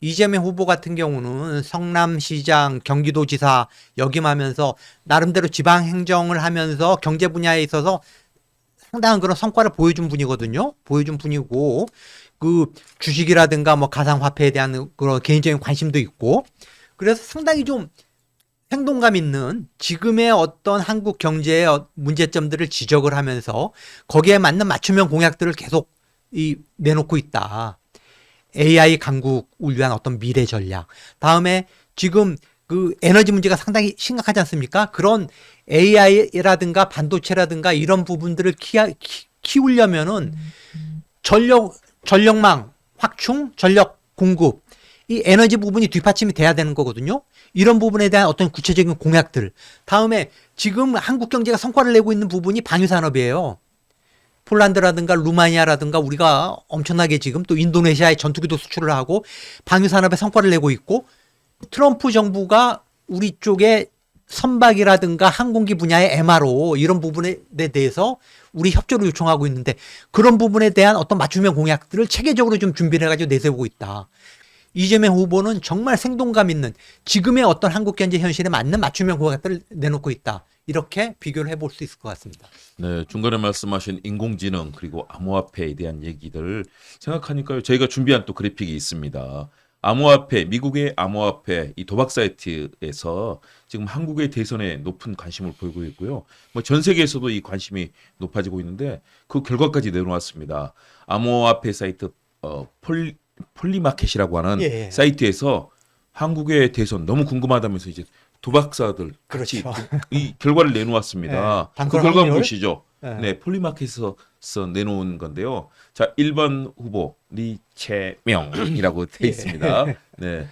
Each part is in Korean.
이재명 후보 같은 경우는 성남시장, 경기도지사 역임하면서 나름대로 지방 행정을 하면서 경제 분야에 있어서 상당한 그런 성과를 보여준 분이거든요. 보여준 분이고 그 주식이라든가 뭐 가상화폐에 대한 그런 개인적인 관심도 있고 그래서 상당히 좀 행동감 있는 지금의 어떤 한국 경제의 문제점들을 지적을 하면서 거기에 맞는 맞춤형 공약들을 계속 내놓고 있다. AI 강국을 위한 어떤 미래 전략. 다음에 지금 그 에너지 문제가 상당히 심각하지 않습니까? 그런 AI라든가 반도체라든가 이런 부분들을 키우려면은 전력망 확충, 전력 공급, 이 에너지 부분이 뒷받침이 돼야 되는 거거든요. 이런 부분에 대한 어떤 구체적인 공약들. 다음에 지금 한국 경제가 성과를 내고 있는 부분이 방위산업이에요. 폴란드라든가 루마니아라든가 우리가 엄청나게 지금 또 인도네시아에 전투기도 수출을 하고 방위산업에 성과를 내고 있고 트럼프 정부가 우리 쪽에 선박이라든가 항공기 분야의 MRO 이런 부분에 대해서 우리 협조를 요청하고 있는데 그런 부분에 대한 어떤 맞춤형 공약들을 체계적으로 좀 준비를 해가지고 내세우고 있다. 이재명 후보는 정말 생동감 있는 지금의 어떤 한국 경제 현실에 맞는 맞춤형 공약들을 내놓고 있다. 이렇게 비교를 해볼 수 있을 것 같습니다. 네, 중간에 말씀하신 인공지능 그리고 암호화폐에 대한 얘기들 생각하니까요. 저희가 준비한 또 그래픽이 있습니다. 암호화폐, 미국의 암호화폐 이 도박 사이트에서 지금 한국의 대선에 높은 관심을 보이고 있고요. 뭐 전 세계에서도 이 관심이 높아지고 있는데 그 결과까지 내놓았습니다. 암호화폐 사이트 폴리마켓이라고 하는 예. 사이트에서 한국의 대선 너무 궁금하다면서 이제 도박사들 같이 그렇죠. 이 결과를 내놓았습니다. 예, 그 결과 확률. 보시죠. 예. 네, 폴리마켓에서 내놓은 건데요. 자, 1번 후보 리채명이라고 돼 있습니다. 네,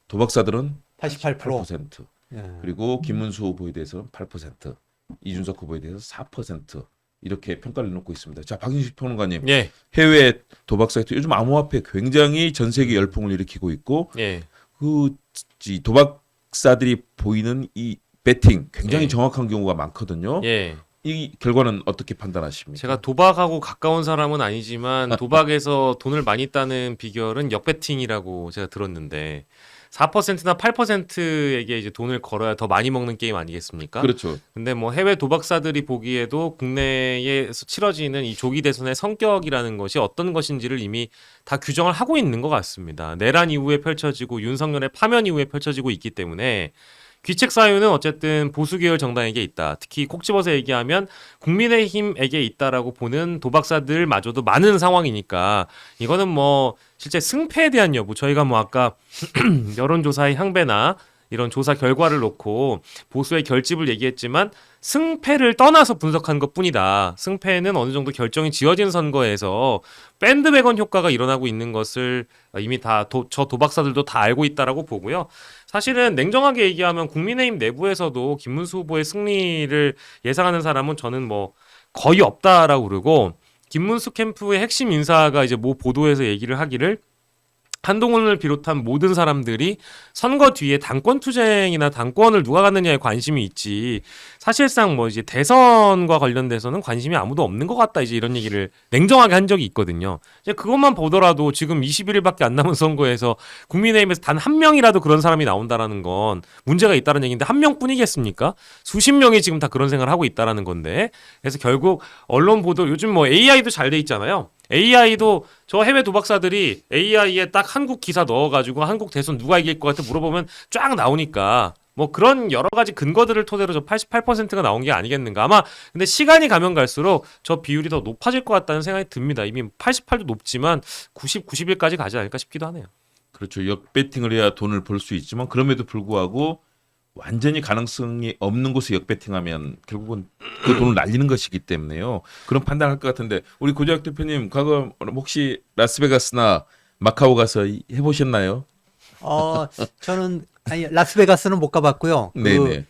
도박사들은 88%. 8%. 예. 그리고 김문수 후보에 대해서는 8%, 이준석 후보에 대해서 4% 이렇게 평가를 놓고 있습니다. 자, 박인식 평론가님, 예. 해외 도박 사이트 요즘 암호화폐 굉장히 전 세계 열풍을 일으키고 있고 예. 이 도박사들이 보이는 이 배팅 굉장히 예. 정확한 경우가 많거든요. 예. 이 결과는 어떻게 판단하십니까? 제가 도박하고 가까운 사람은 아니지만 도박에서 돈을 많이 따는 비결은 역배팅이라고 제가 들었는데 4%나 8%에게 이제 돈을 걸어야 더 많이 먹는 게임 아니겠습니까? 그렇죠. 근데 뭐 해외 도박사들이 보기에도 국내에서 치러지는 이 조기 대선의 성격이라는 것이 어떤 것인지를 이미 다 규정을 하고 있는 것 같습니다. 내란 이후에 펼쳐지고 윤석열의 파면 이후에 펼쳐지고 있기 때문에 귀책 사유는 어쨌든 보수 계열 정당에게 있다. 특히 콕 집어서 얘기하면 국민의힘에게 있다라고 보는 도박사들마저도 많은 상황이니까 이거는 뭐 실제 승패에 대한 여부 저희가 뭐 아까 여론조사의 향배나 이런 조사 결과를 놓고 보수의 결집을 얘기했지만 승패를 떠나서 분석한 것뿐이다. 승패는 어느 정도 결정이 지어진 선거에서 밴드웨건 효과가 일어나고 있는 것을 이미 다 저 도박사들도 다 알고 있다라고 보고요. 사실은 냉정하게 얘기하면 국민의힘 내부에서도 김문수 후보의 승리를 예상하는 사람은 저는 뭐 거의 없다라고 그러고 김문수 캠프의 핵심 인사가 이제 뭐 보도에서 얘기를 하기를 한동훈을 비롯한 모든 사람들이 선거 뒤에 당권 투쟁이나 당권을 누가 갖느냐에 관심이 있지 사실상 뭐 이제 대선과 관련돼서는 관심이 아무도 없는 것 같다 이제 이런 얘기를 냉정하게 한 적이 있거든요. 이제 그것만 보더라도 지금 21일밖에 안 남은 선거에서 국민의힘에서 단 한 명이라도 그런 사람이 나온다라는 건 문제가 있다는 얘기인데 한 명뿐이겠습니까? 수십 명이 지금 다 그런 생각을 하고 있다라는 건데 그래서 결국 언론 보도 요즘 뭐 AI도 잘 돼 있잖아요. AI도 저 해외 도박사들이 AI에 딱 한국 기사 넣어가지고 한국 대선 누가 이길 것 같아 물어보면 쫙 나오니까 뭐 그런 여러 가지 근거들을 토대로 저 88%가 나온 게 아니겠는가. 아마 근데 시간이 가면 갈수록 저 비율이 더 높아질 것 같다는 생각이 듭니다. 이미 88도 높지만 90, 91까지 가지 않을까 싶기도 하네요. 그렇죠. 역배팅을 해야 돈을 벌 수 있지만 그럼에도 불구하고 완전히 가능성이 없는 곳에 역배팅하면 결국은 그 돈을 날리는 것이기 때문에요. 그런 판단할 것 같은데 우리 고재학 대표님 과거 혹시 라스베가스나 마카오 가서 해보셨나요? 저는 라스베가스는 못 가봤고요. 네네.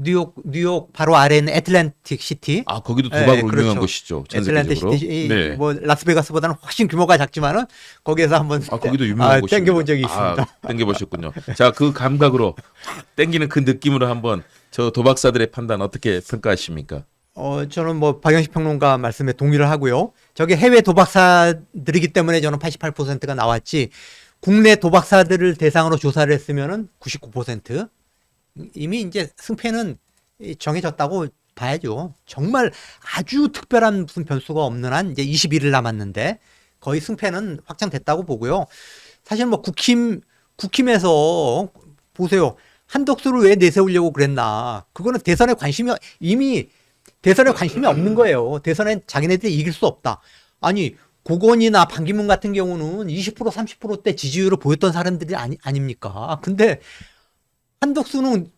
뉴욕 바로 아래 있는 애틀랜틱 시티. 아 거기도 도박으로 그렇죠. 유명한 곳이죠. 전 애틀랜틱 세계적으로. 시티 네. 뭐 라스베가스보다는 훨씬 규모가 작지만은 거기에서 한번 거기도 유명한 곳이죠. 땡겨본 적이 있습니다. 땡겨보셨군요. 자, 그 감각으로 땡기는 그 느낌으로 한번 저 도박사들의 판단 어떻게 평가하십니까? 저는 뭐 박영식 평론가 말씀에 동의를 하고요. 저게 해외 도박사들이기 때문에 저는 88%가 나왔지. 국내 도박사들을 대상으로 조사를 했으면은 99% 이미 이제 승패는 정해졌다고 봐야죠. 정말 아주 특별한 무슨 변수가 없는 한 이제 21일 남았는데 거의 승패는 확정됐다고 보고요. 사실 뭐 국힘에서 보세요. 한덕수를 왜 내세우려고 그랬나. 그거는 이미 대선에 관심이 없는 거예요. 대선에 자기네들이 이길 수 없다. 아니 고건이나 반기문 같은 경우는 20% 30%대 지지율을 보였던 사람들이 아닙니까? 근데 한덕수는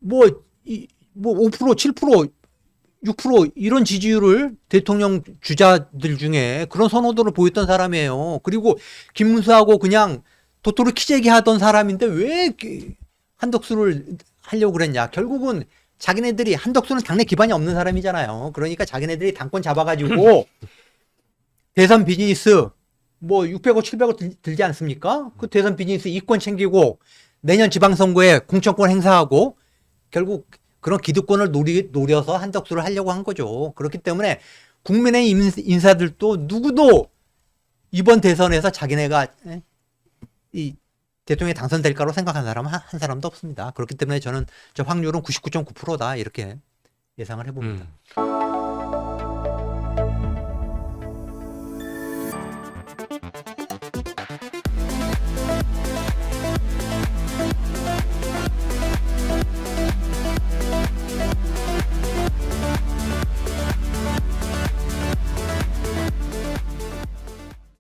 뭐 5% 7% 6% 이런 지지율을 대통령 주자들 중에 그런 선호도를 보였던 사람이에요. 그리고 김문수하고 그냥 도토리 키재기 하던 사람인데 왜 한덕수를 하려고 그랬냐. 결국은 자기네들이 한덕수는 당내 기반이 없는 사람이잖아요. 그러니까 자기네들이 당권 잡아가지고 대선 비즈니스 뭐 600억 700억 들지 않습니까? 그 대선 비즈니스 이권 챙기고 내년 지방선거에 공천권 행사하고 결국 그런 기득권을 노려서 한덕수를 하려고 한 거죠. 그렇기 때문에 국민의힘 인사들도 누구도 이번 대선에서 자기네가 이 대통령에 당선될 거라고 생각한 사람은 한 사람도 없습니다. 그렇기 때문에 저는 저 확률은 99.9%다 이렇게 예상을 해봅니다.